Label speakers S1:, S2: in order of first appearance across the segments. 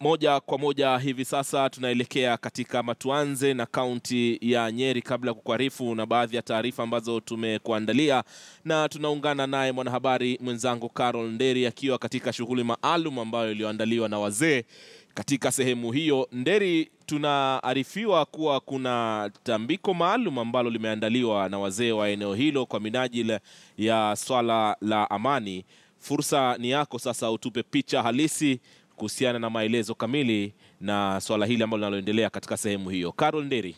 S1: Moja kwa moja hivi sasa tunaelekea katika Matuanze na kaunti ya Nyeri, kabla ya kukuarifu na baadhi ya taarifa ambazo tumekuandalia, na tunaungana naye mwanahabari mwenzangu Carol Nderi akiwa katika shughuli maalum ambayo iliyoandaliwa na wazee katika sehemu hiyo. Nderi, tunaarifiwa kuwa kuna tambiko maalum ambalo limeandaliwa na wazee wa eneo hilo kwa minajili ya swala la amani. Fursa ni yako sasa, utupe picha halisi kuhusiana na maelezo kamili na swala hili ambalo linaloendelea katika sehemu hiyo. Carol Nderi.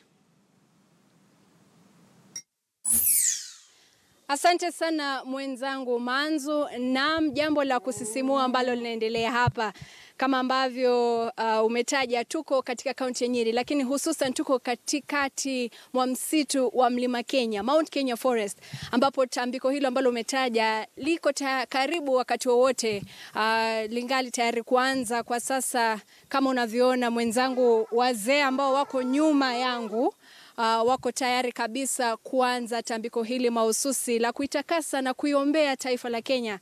S2: Asante sana mwenzangu Manzu. Naam, jambo la kusisimua ambalo linaendelea hapa kama ambavyo umetaja, tuko katika kaunti ya Nyeri, lakini hususan tuko katikati mwa msitu wa Mlima Kenya, Mount Kenya Forest, ambapo tambiko hilo ambalo umetaja liko karibu wakati wowote lingali tayari kuanza. Kwa sasa kama unavyoona mwenzangu, wazee ambao wako nyuma yangu wako tayari kabisa kuanza tambiko hili mahususi la kuitakasa na kuiombea taifa la Kenya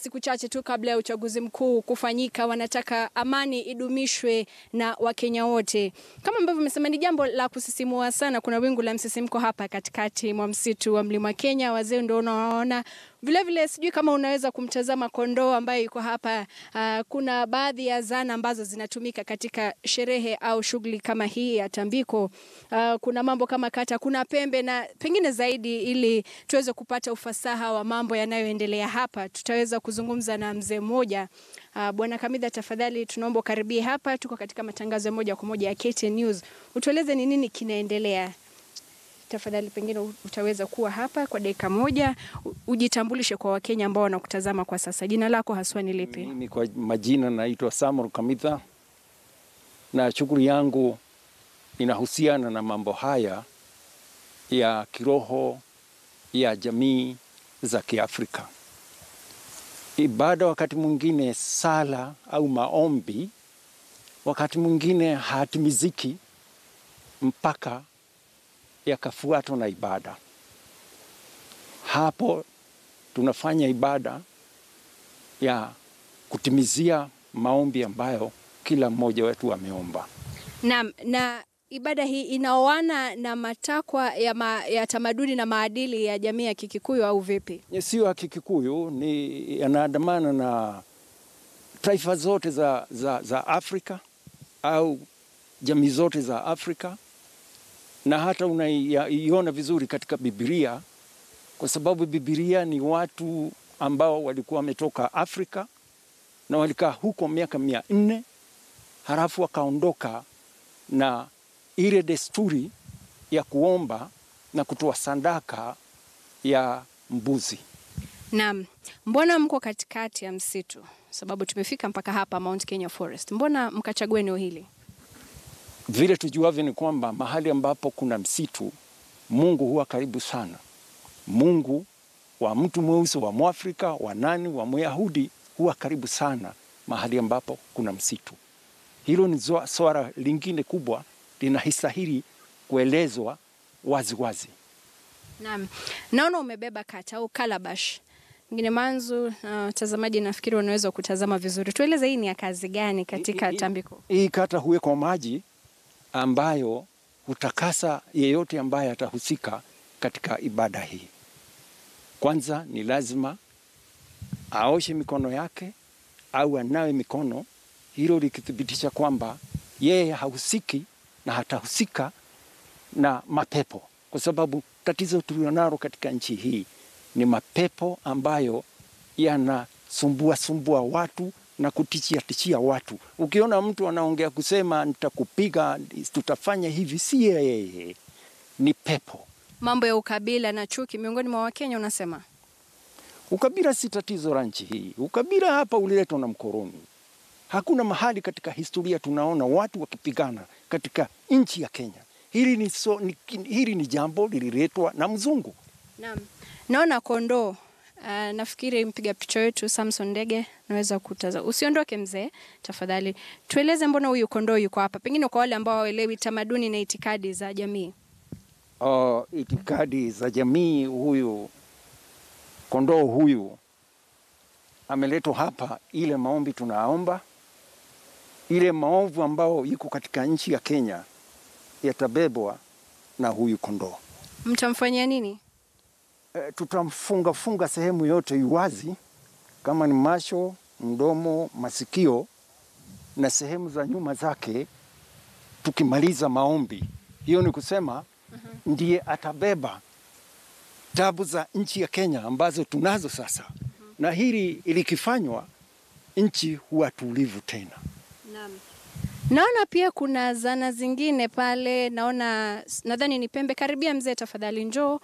S2: siku chache tu kabla ya uchaguzi mkuu kufanyika. Wanataka amani idumishwe na Wakenya wote. Kama ambavyo umesema, ni jambo la kusisimua sana. Kuna wingu la msisimko hapa katikati mwa msitu wa Mlima Kenya. Wazee ndio unaona. Vile vile sijui kama unaweza kumtazama kondoo ambaye yuko hapa. Kuna baadhi ya zana ambazo zinatumika katika sherehe au shughuli kama hii ya tambiko. Kuna mambo kama kata, kuna pembe na pengine zaidi. Ili tuweze kupata ufasaha wa mambo yanayoendelea hapa, tutaweza kuzungumza na mzee mmoja. Bwana Kamidha, tafadhali tunaomba karibie hapa. Tuko katika matangazo moja kwa moja ya KTN News. Utueleze ni nini kinaendelea. Tafadhali pengine utaweza kuwa hapa kwa dakika moja, ujitambulishe kwa Wakenya ambao wanakutazama kwa sasa. Jina lako haswa ni lipi?
S3: Mimi kwa majina naitwa Samuel Kamidha, na shughuli yangu inahusiana na mambo haya ya kiroho ya jamii za Kiafrika. Ibada wakati mwingine, sala au maombi wakati mwingine hatimiziki mpaka yakafuatwa na ibada. Hapo tunafanya ibada ya kutimizia maombi ambayo kila mmoja wetu ameomba.
S2: Na ibada hii inaoana na matakwa ya tamaduni na maadili ya jamii ya Kikikuyu au vipi?
S3: Sio ya Kikikuyu, ni yanaandamana na taifa zote za Afrika au jamii zote za Afrika. Na hata unaiona vizuri katika Biblia, kwa sababu Biblia ni watu ambao walikuwa wametoka Afrika na walikaa huko miaka 400, halafu wakaondoka na ile desturi ya kuomba na kutoa sadaka ya mbuzi.
S2: Naam, mbona mko katikati ya msitu? Sababu tumefika mpaka hapa Mount Kenya Forest. Mbona mkachagua eneo hili?
S3: Vile tujuavyo ni kwamba mahali ambapo kuna msitu, Mungu huwa karibu sana. Mungu wa mtu mweusi, wa Mwafrika, wa nani, wa Myahudi huwa karibu sana mahali ambapo kuna msitu. Hilo ni swala lingine kubwa linastahili kuelezwa wazi wazi.
S2: Naam. Naona umebeba kata au calabash. Ngine Manzu, tazamaji nafikiri wanaweza kutazama vizuri. Tueleze hii ni ya kazi gani katika tambiko?
S3: Hii kata huwekwa maji ambayo hutakasa yeyote ambaye atahusika katika ibada hii. Kwanza ni lazima aoshe mikono yake au anawe mikono, hilo likithibitisha kwamba yeye hahusiki na hatahusika na mapepo, kwa sababu tatizo tulionalo katika nchi hii ni mapepo ambayo yanasumbua watu na kutishia watu. Ukiona mtu anaongea kusema nitakupiga, tutafanya hivi, si yeye, ni pepo.
S2: Mambo ya ukabila na chuki miongoni mwa Wakenya unasema?
S3: Ukabila si tatizo la nchi hii. Ukabila hapa uliletwa na mkoloni. Hakuna mahali katika historia tunaona watu wakipigana katika nchi ya Kenya. Hili ni jambo lililetwa na mzungu.
S2: Naam. Naona kondoo. Nafikiri mpiga picha wetu Samson Ndege naweza kutaza. Usiondoke mzee, tafadhali. Tueleze mbona huyu kondoo yuko hapa? Pengine kwa wale ambao hawaelewi tamaduni na itikadi za jamii.
S3: Itikadi za jamii, huyu kondoo huyu ameletwa hapa ile maombi tunaomba, ile maovu ambao iko katika nchi ya Kenya yatabebwa na huyu kondoo.
S2: Mtamfanyia nini?
S3: Tutamfunga sehemu yote iwazi, kama ni macho, mdomo, masikio na sehemu za nyuma zake, tukimaliza maombi. Hiyo ni kusema ndiye atabeba tabu za nchi ya Kenya ambazo tunazo sasa. Na hili ilikifanywa, nchi huwa tulivu tena.
S2: Naam. Naona pia kuna zana zingine pale, nadhani ni pembe. Karibia mzee tafadhali, njoo.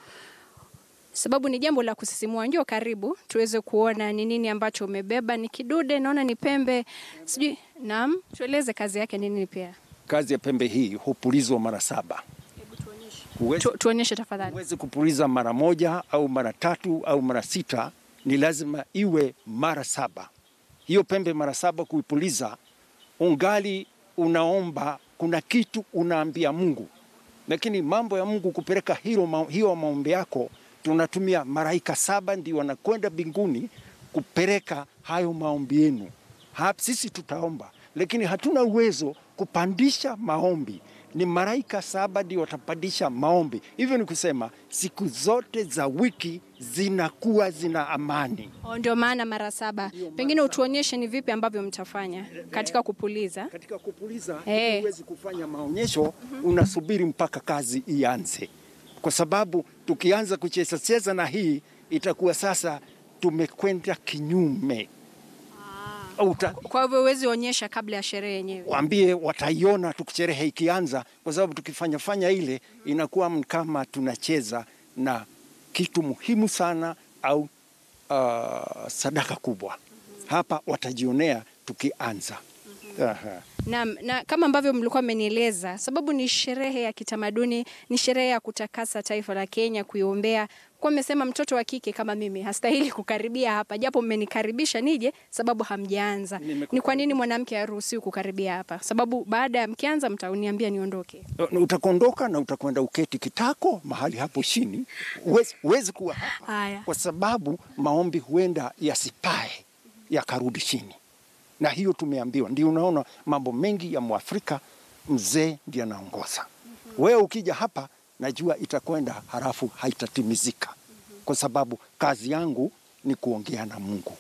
S2: Sababu ni jambo la kusisimua, njoo karibu tuweze kuona ni nini ambacho umebeba. Ni kidude, naona ni pembe. Sijui, naam, tueleze kazi yake nini pia.
S3: Kazi ya pembe hii hupulizwa mara 7.
S2: Hebu tuonyeshe. Tuonyeshe tafadhali.
S3: Huwezi kupuliza mara 1 au mara 3 au mara 6, ni lazima iwe mara 7. Hiyo pembe mara 7 kuipuliza, ungali unaomba, kuna kitu unaambia Mungu. Lakini mambo ya Mungu kupeleka hiyo maombi yako, tunatumia malaika 7 ndio wanakwenda mbinguni kupeleka hayo maombi yenu. Sisi tutaomba, lakini hatuna uwezo kupandisha maombi. Ni malaika 7 ndio watapandisha maombi. Hivyo ni kusema siku zote za wiki zinakuwa zina amani.
S2: Ndio maana mara 7. Pengine utuonyeshe ni vipi ambavyo mtafanya katika kupuliza.
S3: Katika kupuliza, huwezi kufanya maonyesho, unasubiri mpaka kazi ianze. Kwa sababu tukianza kucheza na hii, itakuwa sasa tumekwenda kinyume.
S2: Kwa hivyo huwezi onyesha kabla ya sherehe yenyewe.
S3: Waambie wataiona tukisherehe ikianza, kwa sababu tukifanya ile inakuwa kama tunacheza na kitu muhimu sana au sadaka kubwa. Hapa watajionea tukianza.
S2: Na kama ambavyo mlikuwa mmenieleza, sababu ni sherehe ya kitamaduni, ni sherehe ya kutakasa taifa la Kenya, kuiombea. Kwa mmesema mtoto wa kike kama mimi hastahili kukaribia hapa, japo mmenikaribisha nije, sababu hamjaanza. Ni kwa nini mwanamke haruhusiwi kukaribia hapa? Sababu baada ya mkianza mtaniambia niondoke.
S3: Utakondoka na utakwenda uketi kitako mahali hapo chini. Huwezi kuwa hapa. Kwa sababu maombi huenda yasipae yakarudi chini. Na hiyo tumeambiwa. Ndio unaona mambo mengi ya Mwafrika mzee ndiye anaongoza. Wewe ukija hapa najua itakwenda halafu haitatimizika. Kwa sababu kazi yangu ni kuongea na Mungu.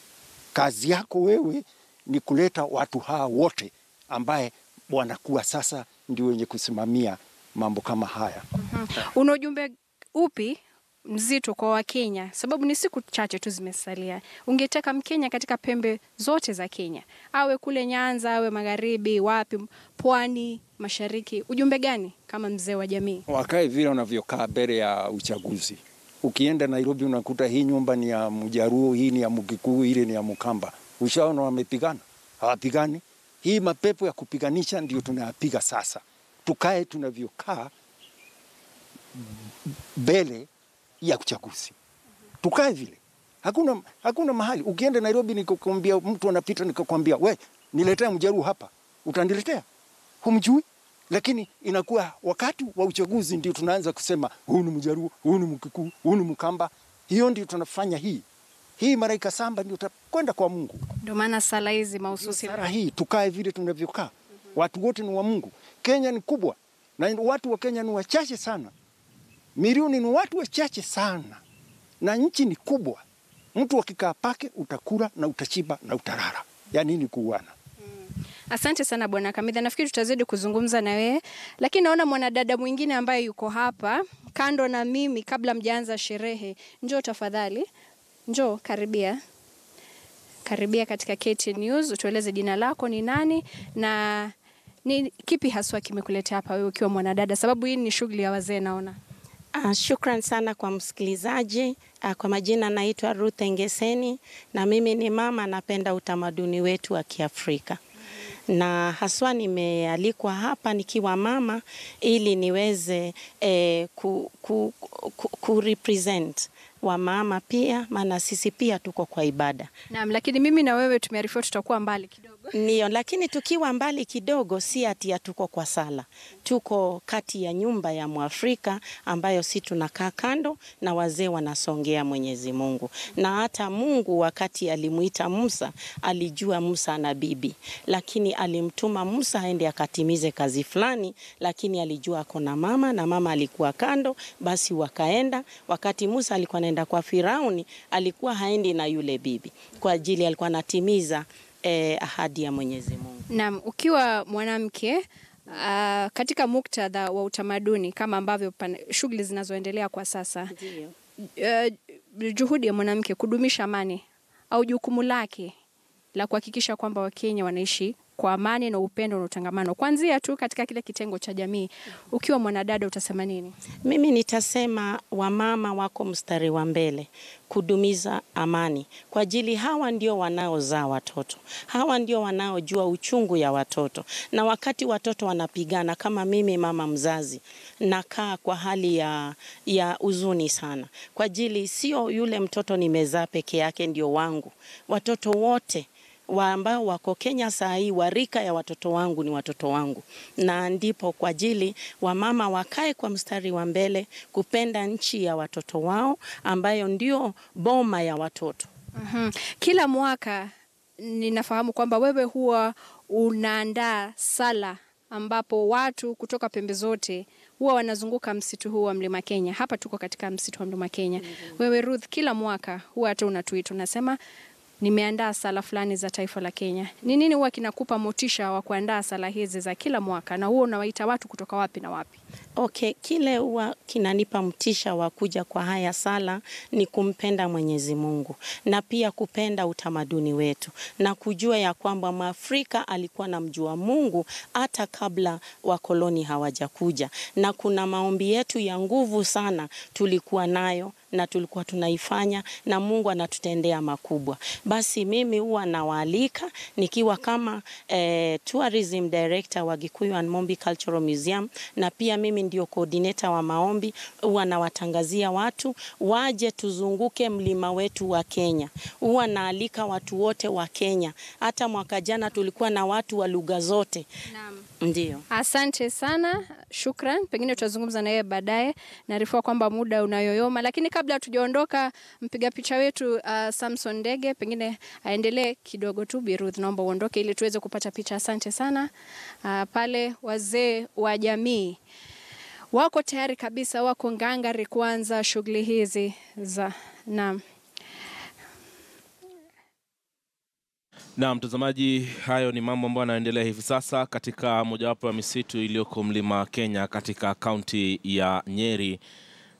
S3: Kazi yako wewe ni kuleta watu hawa wote ambaye wanakuwa sasa ndio wenye kusimamia mambo kama haya.
S2: Una ujumbe upi mzito kwa Wakenya? Sababu ni siku chache tu zimesalia. Ungetaka Mkenya katika pembe zote za Kenya, awe kule Nyanza, awe magharibi, wapi, pwani, mashariki, ujumbe gani kama mzee wa jamii?
S3: Wakae vile wanavyokaa mbele ya uchaguzi. Ukienda Nairobi unakuta hii nyumba ni ya Mjaruo, hii ni ya Mkikuyu, ile ni ya Mkamba. Ushaona wamepigana? Hawapigani. Hii mapepo ya kupiganisha ndio tunayapiga sasa. Tukae tunavyokaa mbele ya uchaguzi. Tukae vile. Hakuna mahali. Ukienda Nairobi nikakwambia, mtu anapita nikakwambia, "We, niletee Mjaruo hapa." Utaniletea? Humjui? Lakini inakuwa wakati wa uchaguzi ndio tunaanza kusema, "Huyu ni Mjaruo, huyu ni Mkikuyu, huyu ni Mkamba." Hiyo ndio tunafanya hii. Hii malaika 7 ndio utakwenda kwa Mungu.
S2: Ndio maana sala hizi mahususi.
S3: Sala hii tukae vile tunavyokaa. Watu wote ni wa Mungu. Kenya ni kubwa na watu wa Kenya ni wachache sana. Milioni ni watu wachache sana. Na nchi ni kubwa. Mtu akikaa pake utakula na utachiba na utarara. Ya nini kuuana?
S2: Asante sana Bwana Kamidha. Nafikiri tutazidi kuzungumza na wewe. Lakini naona mwanadada mwingine ambaye yuko hapa kando na mimi kabla mjaanza sherehe. Njoo tafadhali. Njoo karibia. Karibia katika KTN News, utueleze jina lako ni nani na ni kipi haswa kimekuletea hapa wewe ukiwa mwanadada, sababu hii ni shughuli ya wazee naona.
S4: Shukran sana kwa msikilizaji. Kwa majina naitwa Ruth Engeseni na mimi ni mama, napenda utamaduni wetu wa Kiafrika. Na haswa nimealikwa hapa nikiwa mama ili niweze ku-represent wa mama pia, maana sisi pia tuko kwa ibada.
S2: Naam, lakini mimi na wewe tumearifiwa tutakuwa mbali kidogo.
S4: Ndio, lakini tukiwa mbali kidogo, si ati tuko kwa sala. Tuko kati ya nyumba ya Mwafrika ambayo si tunakaa kando na wazee wanasongea Mwenyezi Mungu. Na hata Mungu wakati alimuita Musa, alijua Musa ana bibi, lakini alimtuma Musa aende akatimize kazi fulani, lakini alijua ako na mama na mama alikuwa kando, basi wakaenda. Wakati Musa alikuwa anaenda kwa Firauni, alikuwa haendi na yule bibi, kwa ajili alikuwa anatimiza ahadi ya Mwenyezi Mungu.
S2: Naam, ukiwa mwanamke katika muktadha wa utamaduni kama ambavyo shughuli zinazoendelea kwa sasa, juhudi ya mwanamke kudumisha amani au jukumu lake la kuhakikisha kwamba Wakenya wanaishi kwa amani na upendo na utangamano, kuanzia tu katika kile kitengo cha jamii, ukiwa mwanadada utasema nini?
S4: Mimi nitasema wamama wako mstari wa mbele kudumiza amani, kwa ajili hawa ndio wanaozaa watoto, hawa ndio wanaojua uchungu ya watoto. Na wakati watoto wanapigana, kama mimi mama mzazi, nakaa kwa hali ya huzuni sana, kwa ajili sio yule mtoto nimezaa peke yake ndio wangu. Watoto wote ambao wako Kenya saa hii, warika ya watoto wangu ni watoto wangu. Na ndipo kwa ajili wamama wakae kwa mstari wa mbele kupenda nchi ya watoto wao ambayo ndio boma ya watoto.
S2: Kila mwaka ninafahamu kwamba wewe huwa unaandaa sala ambapo watu kutoka pembe zote huwa wanazunguka msitu huu wa Mlima Kenya. Hapa tuko katika msitu wa Mlima Kenya. Wewe Ruth, kila mwaka huwa hata unatweet unasema nimeandaa sala fulani za taifa la Kenya. Ni nini huwa kinakupa motisha wa kuandaa sala hizi za kila mwaka, na huwa unawaita watu kutoka wapi na wapi?
S4: Okay, kile huwa kinanipa mtisha wa kuja kwa haya sala ni kumpenda Mwenyezi Mungu na pia kupenda utamaduni wetu na kujua ya kwamba Mwafrika alikuwa anamjua Mungu hata kabla wakoloni hawajakuja, na kuna maombi yetu ya nguvu sana tulikuwa nayo na tulikuwa tunaifanya na Mungu anatutendea makubwa. Basi mimi huwa nawaalika nikiwa kama tourism director wa Gikuyu and Mombi Cultural Museum, na pia mimi ndio coordinator wa maombi. Huwa nawatangazia watu waje tuzunguke mlima wetu wa Kenya. Huwa naalika watu wote wa Kenya. Hata mwaka jana tulikuwa na watu wa lugha zote.
S2: Naam.
S4: Ndio.
S2: Asante sana, shukran. Pengine tutazungumza na yeye baadaye. Naarifiwa kwamba muda unayoyoma, lakini kabla tujaondoka, mpiga picha wetu Samson Ndege pengine aendelee kidogo tu. Bi Ruth, naomba uondoke ili tuweze kupata picha. Asante sana. Pale wazee wa jamii wako tayari kabisa, wako ngangari kuanza shughuli hizi za
S1: Na mtazamaji, hayo ni mambo ambayo yanaendelea hivi sasa katika mojawapo ya misitu iliyoko Mlima Kenya katika kaunti ya Nyeri.